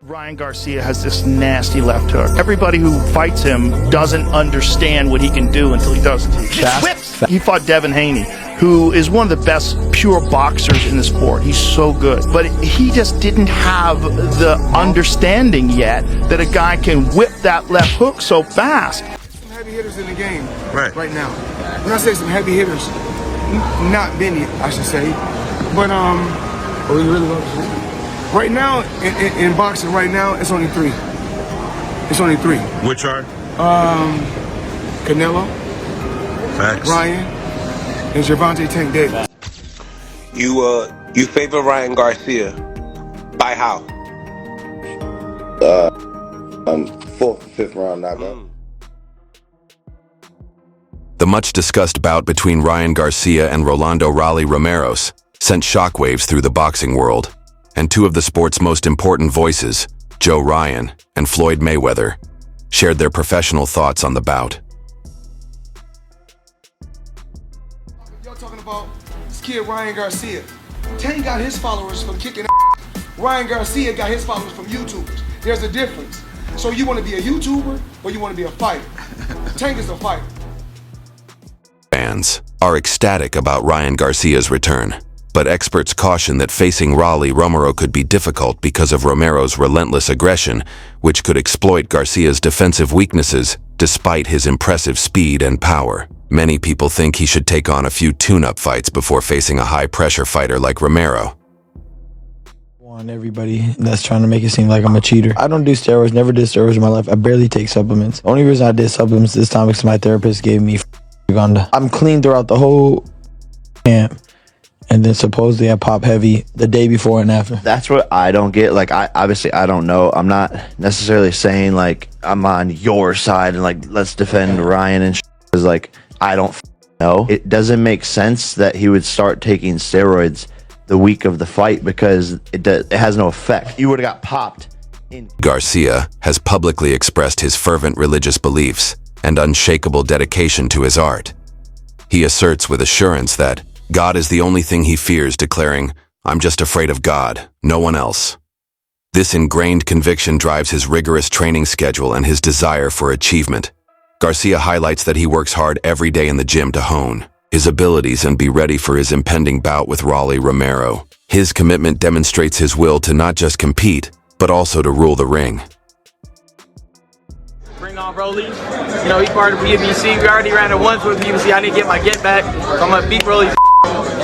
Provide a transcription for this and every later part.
Ryan Garcia has this nasty left hook. Everybody who fights him doesn't understand what he can do until he does it. He whips. He fought Devin Haney, who is one of the best pure boxers in the sport. He's so good. But he just didn't have the understanding yet that a guy can whip that left hook so fast. Some heavy hitters in the game right now. When I say some heavy hitters, not many, I should say. But, oh, you really want to say? Right now, in boxing, right now, it's only three. It's only three. Which are? Canelo, Facts. Ryan, and Gervonta Tank Davis. You favor Ryan Garcia. By how? Fourth and fifth round knockout. The much-discussed bout between Ryan Garcia and Rolly Romero sent shockwaves through the boxing world, and two of the sport's most important voices, Joe Rogan and Floyd Mayweather, shared their professional thoughts on the bout. Y'all talking about this kid Ryan Garcia. Tank got his followers from kicking ass. Ryan Garcia got his followers from YouTubers. There's a difference. So you want to be a YouTuber or you want to be a fighter? Tank is a fighter. Fans are ecstatic about Ryan Garcia's return, but experts caution that facing Rolly Romero could be difficult because of Romero's relentless aggression, which could exploit Garcia's defensive weaknesses despite his impressive speed and power. Many people think he should take on a few tune-up fights before facing a high-pressure fighter like Romero. On everybody that's trying to make it seem like I'm a cheater. I don't do steroids, never did steroids in my life. I barely take supplements. The only reason I did supplements this time is my therapist gave me Uganda. I'm clean throughout the whole camp. And then supposedly I pop heavy the day before and after. That's what I don't get. Like, I don't know. I'm not necessarily saying like I'm on your side and like let's defend Ryan and because like I don't know. It doesn't make sense that he would start taking steroids the week of the fight because it has no effect. You would have got popped. Garcia has publicly expressed his fervent religious beliefs and unshakable dedication to his art. He asserts with assurance that God is the only thing he fears, declaring, "I'm just afraid of God, no one else." This ingrained conviction drives his rigorous training schedule and his desire for achievement. Garcia highlights that he works hard every day in the gym to hone his abilities and be ready for his impending bout with Rolly Romero. His commitment demonstrates his will to not just compete, but also to rule the ring. Bring on Rolly. You know, he's part of PBC. We already ran it once with PBC. I need to get my get back. So I'm going to beat Rolly.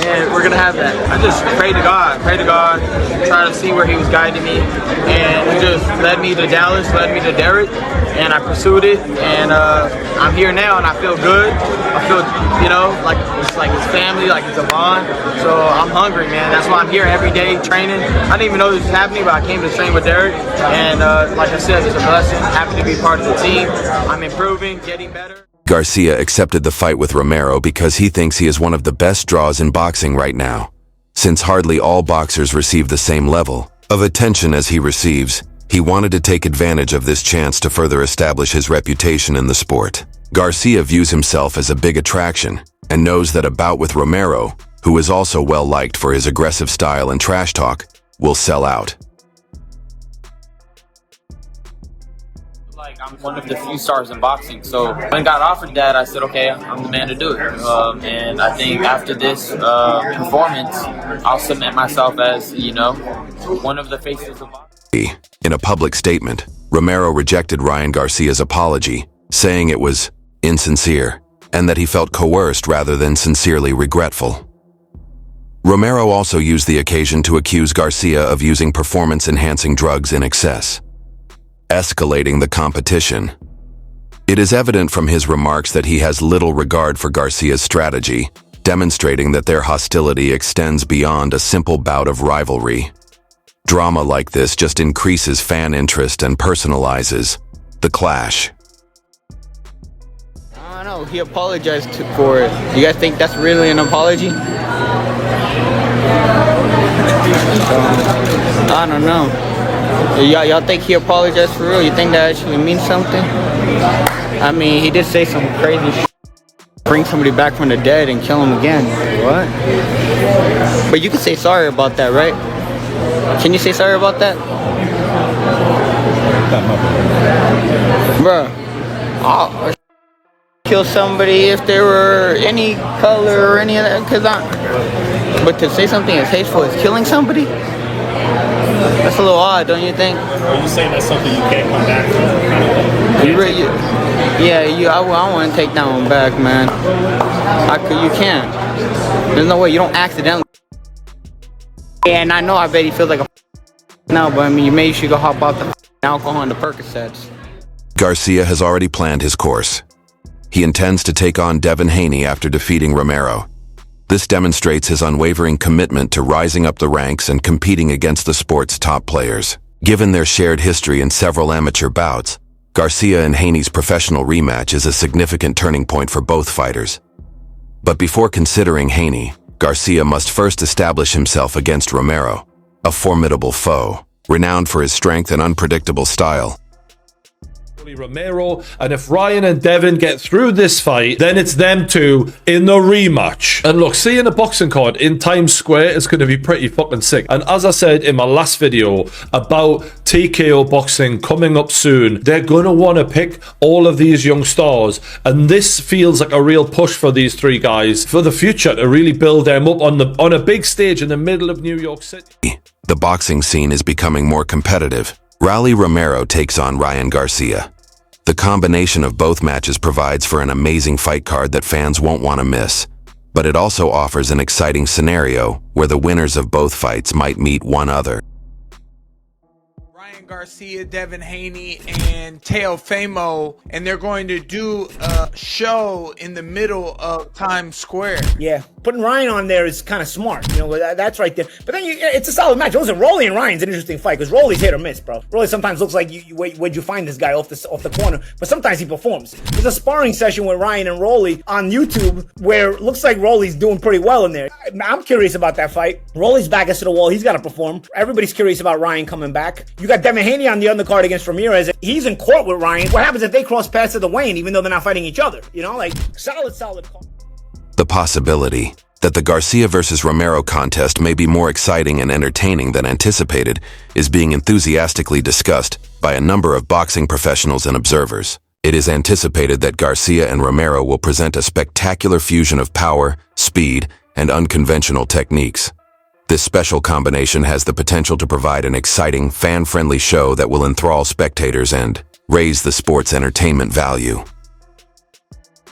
And we're gonna have that. I just pray to God, try to see where he was guiding me, and he just led me to Dallas, led me to Derek, and I pursued it, and I'm here now, and I feel good. I feel, you know, like it's like his family, like it's a bond. So I'm hungry, man. That's why I'm here every day training. I didn't even know this was happening, but I came to train with Derek, and like I said, it's a blessing. Happy to be part of the team. I'm improving, getting better. Garcia accepted the fight with Romero because he thinks he is one of the best draws in boxing right now. Since hardly all boxers receive the same level of attention as he receives, he wanted to take advantage of this chance to further establish his reputation in the sport. Garcia views himself as a big attraction and knows that a bout with Romero, who is also well-liked for his aggressive style and trash talk, will sell out. Like, I'm one of the few stars in boxing, so when I got offered that, I said, okay, I'm the man to do it. And I think after this performance, I'll cement myself as, you know, one of the faces of boxing. In a public statement, Romero rejected Ryan Garcia's apology, saying it was insincere and that he felt coerced rather than sincerely regretful. Romero also used the occasion to accuse Garcia of using performance-enhancing drugs in excess, escalating the competition. It is evident from his remarks that he has little regard for Garcia's strategy, demonstrating that their hostility extends beyond a simple bout of rivalry. Drama like this just increases fan interest and personalizes the clash. I don't know, he apologized for it. You guys think that's really an apology? I don't know. Y'all think he apologized for real? You think that actually means something? I mean, he did say some crazy shit. Bring somebody back from the dead and kill him again. What? But you can say sorry about that, right? Can you say sorry about that? take that mother. Bruh, I'll kill somebody if they were any color or any of that, but to say something as hateful as killing somebody, that's a little odd, don't you think? Are you saying that's something you can't come back from? I want to take that one back, man. You can't. There's no way. You don't accidentally. And I know, I bet he feels like a now, but I mean, maybe you should go hop out the alcohol and the Percocets. Garcia has already planned his course. He intends to take on Devin Haney after defeating Romero. This demonstrates his unwavering commitment to rising up the ranks and competing against the sport's top players. Given their shared history in several amateur bouts, Garcia and Haney's professional rematch is a significant turning point for both fighters. But before considering Haney, Garcia must first establish himself against Romero, a formidable foe, renowned for his strength and unpredictable style. Romero, and if Ryan and Devin get through this fight, then it's them two in the rematch. And look, seeing a boxing card in Times Square is going to be pretty fucking sick. And as I said in my last video about TKO boxing coming up soon, they're going to want to pick all of these young stars, and this feels like a real push for these three guys for the future to really build them up on a big stage in the middle of New York City. The boxing scene is becoming more competitive. Rolly Romero takes on Ryan Garcia. The combination of both matches provides for an amazing fight card that fans won't want to miss, but it also offers an exciting scenario where the winners of both fights might meet one other. Ryan Garcia, Devin Haney, and Teofimo, and they're going to do a show in the middle of Times Square. Yeah, putting Ryan on there is kind of smart. You know, that's right there. But then it's a solid match. Listen, Rolly and Ryan's an interesting fight because Rolly's hit or miss, bro. Rolly sometimes looks like where'd you find this guy off the corner, but sometimes he performs. There's a sparring session with Ryan and Rolly on YouTube where it looks like Rolly's doing pretty well in there. I'm curious about that fight. Rolly's back against the wall. He's got to perform. Everybody's curious about Ryan coming back. You got Devin Haney on the undercard against Ramirez. He's in court with Ryan. What happens if they cross paths at the weigh-in, even though they're not fighting each other? You know, like solid call. The possibility that the Garcia versus Romero contest may be more exciting and entertaining than anticipated is being enthusiastically discussed by a number of boxing professionals and observers. It is anticipated that Garcia and Romero will present a spectacular fusion of power, speed, and unconventional techniques. This special combination has the potential to provide an exciting, fan-friendly show that will enthrall spectators and raise the sport's entertainment value.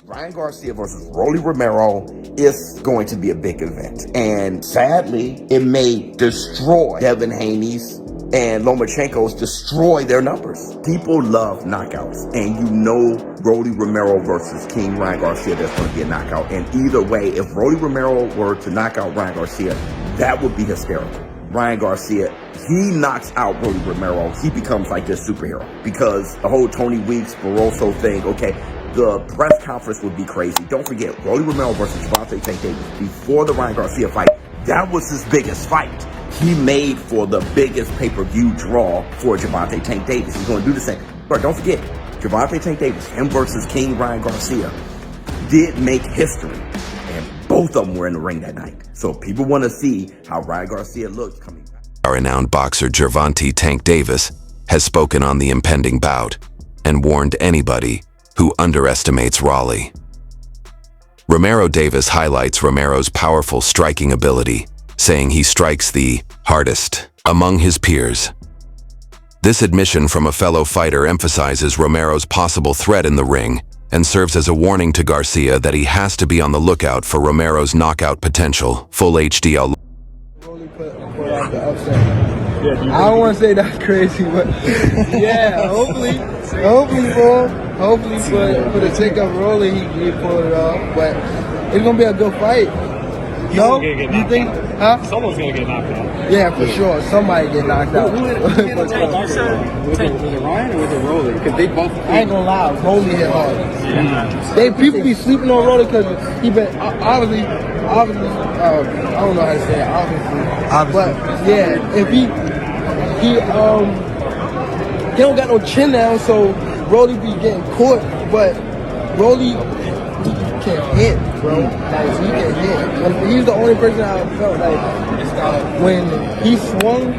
Ryan Garcia versus Rolly Romero is going to be a big event. And sadly, it may destroy Devin Haney's and Lomachenko's destroy their numbers. People love knockouts. And you know Rolly Romero versus King Ryan Garcia, there's going to be a knockout. And either way, if Rolly Romero were to knock out Ryan Garcia, that would be hysterical. Ryan Garcia, he knocks out Rolly Romero, he becomes like this superhero. Because the whole Tony Weeks, Barroso thing, okay, the press conference would be crazy. Don't forget, Rolly Romero versus Gervonta Tank Davis, before the Ryan Garcia fight, that was his biggest fight. He made for the biggest pay-per-view draw for Gervonta Tank Davis. He's going to do the same. But don't forget, Gervonta Tank Davis, him versus King Ryan Garcia, did make history. And both of them were in the ring that night. So people want to see how Ryan Garcia looks coming back. Our renowned boxer Gervonta Tank Davis has spoken on the impending bout and warned anybody who underestimates Rolly. Romero Davis highlights Romero's powerful striking ability, saying he strikes the hardest among his peers. This admission from a fellow fighter emphasizes Romero's possible threat in the ring and serves as a warning to Garcia that he has to be on the lookout for Romero's knockout potential. Full HDL. I don't want to say that's crazy, but yeah, hopefully, bro. Hopefully for the sake of Rolly, he pulled it off. But it's gonna be a good fight. No, you think? Huh? Someone's gonna get knocked out. Yeah, for sure. Somebody get knocked out. Was it Ryan or was it Rolly? Because they both. I ain't gonna lie, Rolly hit hard. Yeah. People be sleeping on Rolly because he been obviously. I don't know how to say it. Obviously. But yeah, if he don't got no chin now, so Rolly be getting caught. But Rolly can't hit, bro. Like he can hit. He's the only person I felt like when he swung,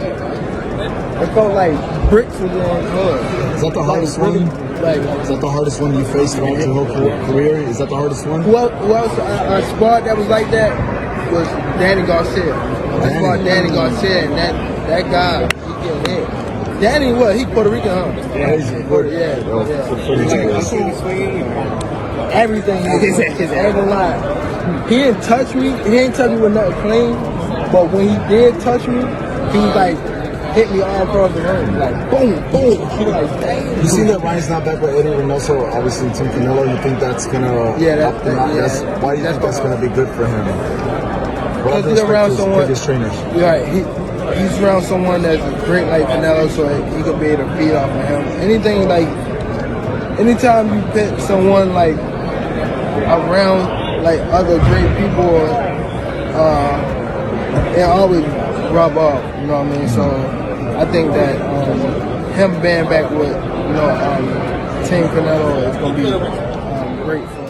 It felt like bricks were going good. Is that the hardest one? Is that the hardest one you faced throughout your whole career? Is that the hardest one? Well, a spot that was like that was Danny Garcia. I fought Danny Garcia, and that guy, he getting hit. Danny, what? He Puerto Rican, huh? Yeah. Everything. He's ever lied. He didn't touch me. He didn't touch me with nothing clean. But when he did touch me, he was like, hit me all across the ring. Like, boom, boom. He like, dang. You see that Ryan's not back with Eddie Reynoso, obviously Tim Canelo. You think that's going to why do you think that's going to be good for him? Because he's around someone. Trainers. Right. He's around someone that's great like Canelo, so he could be able to feed off of him. Anytime you put someone like around like other great people, it always rub off. You know what I mean? So I think that him being back with Team Canelo is gonna be great for